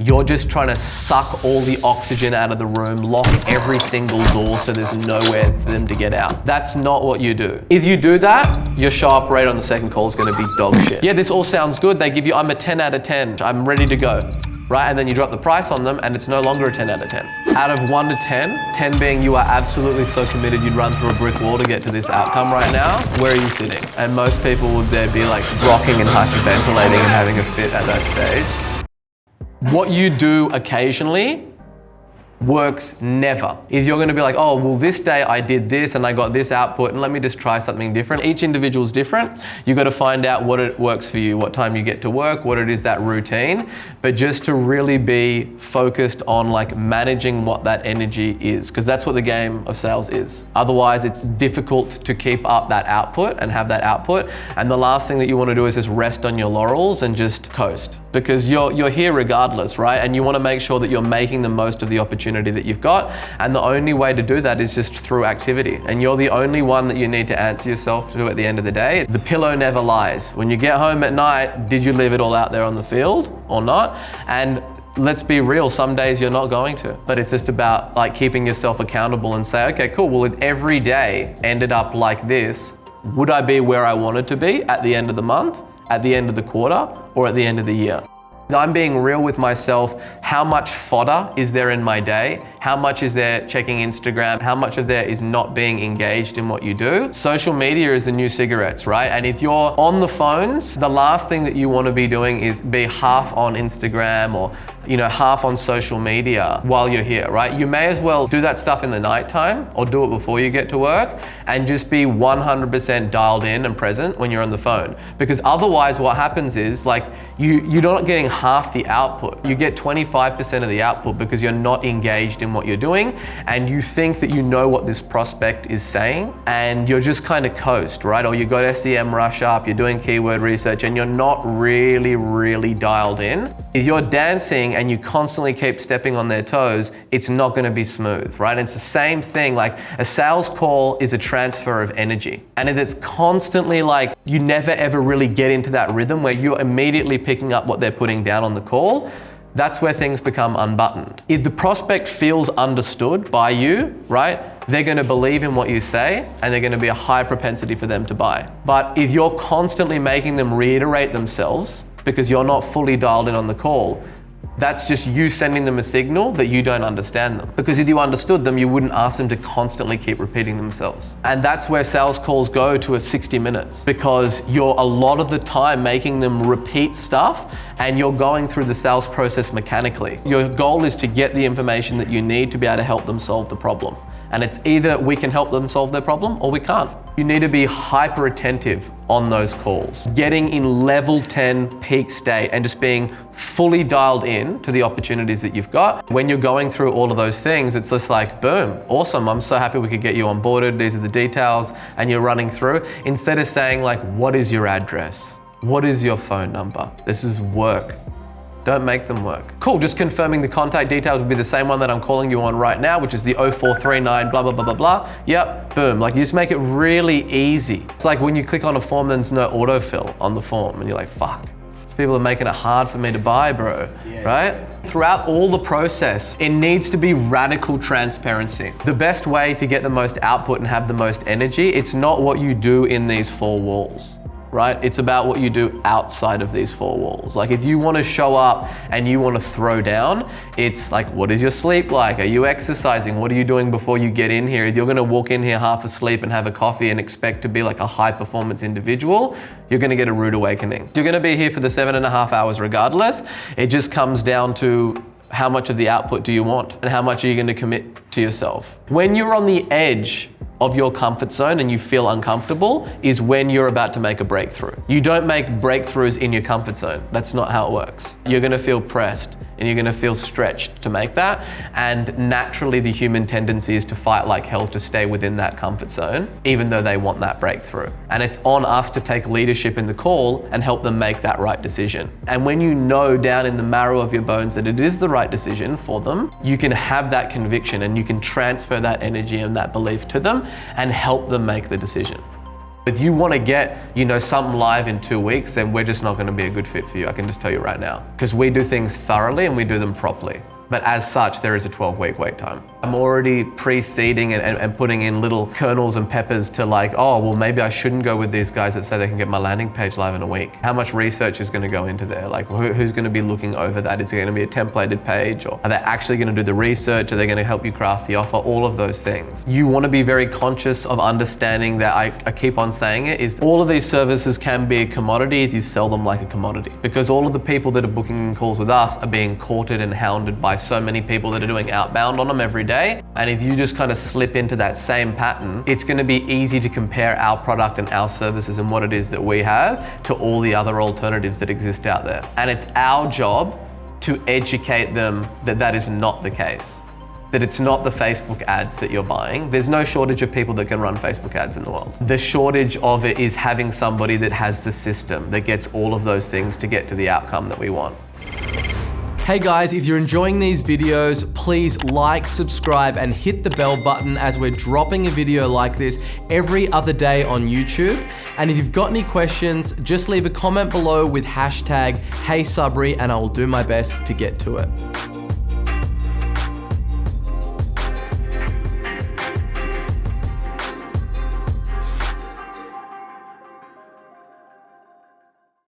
You're just trying to suck all the oxygen out of the room, lock every single door so there's nowhere for them to get out. That's not what you do. If you do that, your show up rate on the second call is going to be dog shit. Yeah, this all sounds good. They give you, I'm a 10 out of 10. I'm ready to go. Right? And then you drop the price on them and it's no longer a 10 out of 10. Out of 1 to 10, 10 being you are absolutely so committed you'd run through a brick wall to get to this outcome right now, where are you sitting? And most people would there be like rocking and hyperventilating and having a fit at that stage. What you do occasionally works never. Is you're gonna be like, oh, well this day I did this and I got this output and let me just try something different. Each individual is different. You gotta find out what it works for you, what time you get to work, what it is that routine, but just to really be focused on like managing what that energy is, because that's what the game of sales is. Otherwise it's difficult to keep up that output and have that output. And the last thing that you wanna do is just rest on your laurels and just coast, because you're here regardless, right? And you wanna make sure that you're making the most of the opportunity that you've got, and the only way to do that is just through activity, and you're the only one that you need to answer yourself to at the end of the day. The pillow never lies. When you get home at night, did you leave it all out there on the field or not? And let's be real, some days you're not going to, but it's just about like keeping yourself accountable and say, okay, cool, well if every day ended up like this, would I be where I wanted to be at the end of the month, at the end of the quarter, or at the end of the year? I'm being real with myself. How much fodder is there in my day? How much is there checking Instagram? How much of there is not being engaged in what you do? Social media is the new cigarettes, right? And if you're on the phones, the last thing that you want to be doing is be half on Instagram or half on social media while you're here, right? You may as well do that stuff in the nighttime or do it before you get to work and just be 100% dialed in and present when you're on the phone. Because otherwise what happens is like you're not getting half the output. You get 25% of the output because you're not engaged in what you're doing and you think that you know what this prospect is saying and you're just kind of coast, right? Or you got SEM rush up, you're doing keyword research and you're not really dialed in. If you're dancing and you constantly keep stepping on their toes, it's not going to be smooth, right? And it's the same thing, like a sales call is a transfer of energy. And if it's constantly like you never ever really get into that rhythm where you're immediately picking up what they're putting down on the call, that's where things become unbuttoned. If the prospect feels understood by you, right, they're going to believe in what you say and they're going to be a high propensity for them to buy. But if you're constantly making them reiterate themselves because you're not fully dialed in on the call, that's just you sending them a signal that you don't understand them. Because if you understood them, you wouldn't ask them to constantly keep repeating themselves. And that's where sales calls go to a 60 minutes because you're a lot of the time making them repeat stuff and you're going through the sales process mechanically. Your goal is to get the information that you need to be able to help them solve the problem. And it's either we can help them solve their problem or we can't. You need to be hyper attentive on those calls. Getting in level 10 peak state and just being fully dialed in to the opportunities that you've got. When you're going through all of those things, it's just like, boom, awesome. I'm so happy we could get you onboarded. These are the details and you're running through. Instead of saying like, what is your address? What is your phone number? This is work. Don't make them work. Cool, just confirming the contact details would be the same one that I'm calling you on right now, which is the 0439 blah, blah, blah, blah, blah. Yep, boom. Like you just make it really easy. It's like when you click on a form, there's no autofill on the form and you're like, fuck, these people are making it hard for me to buy, bro, right? Throughout all the process, it needs to be radical transparency. The best way to get the most output and have the most energy, it's not what you do in these four walls. Right? It's about what you do outside of these four walls. Like if you want to show up and you want to throw down, it's like, what is your sleep like? Are you exercising? What are you doing before you get in here? If you're going to walk in here half asleep and have a coffee and expect to be like a high performance individual, you're going to get a rude awakening. You're going to be here for the 7.5 hours regardless. It just comes down to how much of the output do you want and how much are you going to commit to yourself. When you're on the edge of your comfort zone and you feel uncomfortable is when you're about to make a breakthrough. You don't make breakthroughs in your comfort zone. That's not how it works. You're gonna feel pressed and you're gonna feel stretched to make that. And naturally the human tendency is to fight like hell to stay within that comfort zone, even though they want that breakthrough. And it's on us to take leadership in the call and help them make that right decision. And when you know down in the marrow of your bones that it is the right decision for them, you can have that conviction and you can transfer that energy and that belief to them and help them make the decision. If you want to get, something live in 2 weeks, then we're just not going to be a good fit for you. I can just tell you right now, because we do things thoroughly and we do them properly. But as such, there is a 12-week wait time. I'm already pre-seeding and putting in little kernels and peppers to maybe I shouldn't go with these guys that say they can get my landing page live in a week. How much research is going to go into there? Who's going to be looking over that? Is it going to be a templated page, or are they actually going to do the research? Are they going to help you craft the offer? All of those things. You want to be very conscious of understanding that, I keep on saying it, is all of these services can be a commodity if you sell them like a commodity. Because all of the people that are booking calls with us are being courted and hounded by so many people that are doing outbound on them every day. And if you just kind of slip into that same pattern, it's going to be easy to compare our product and our services and what it is that we have to all the other alternatives that exist out there. And it's our job to educate them that that is not the case. That it's not the Facebook ads that you're buying. There's no shortage of people that can run Facebook ads in the world. The shortage of it is having somebody that has the system that gets all of those things to get to the outcome that we want. Hey guys, if you're enjoying these videos, please like, subscribe, and hit the bell button as we're dropping a video like this every other day on YouTube. And if you've got any questions, just leave a comment below with hashtag HeySubri and I will do my best to get to it.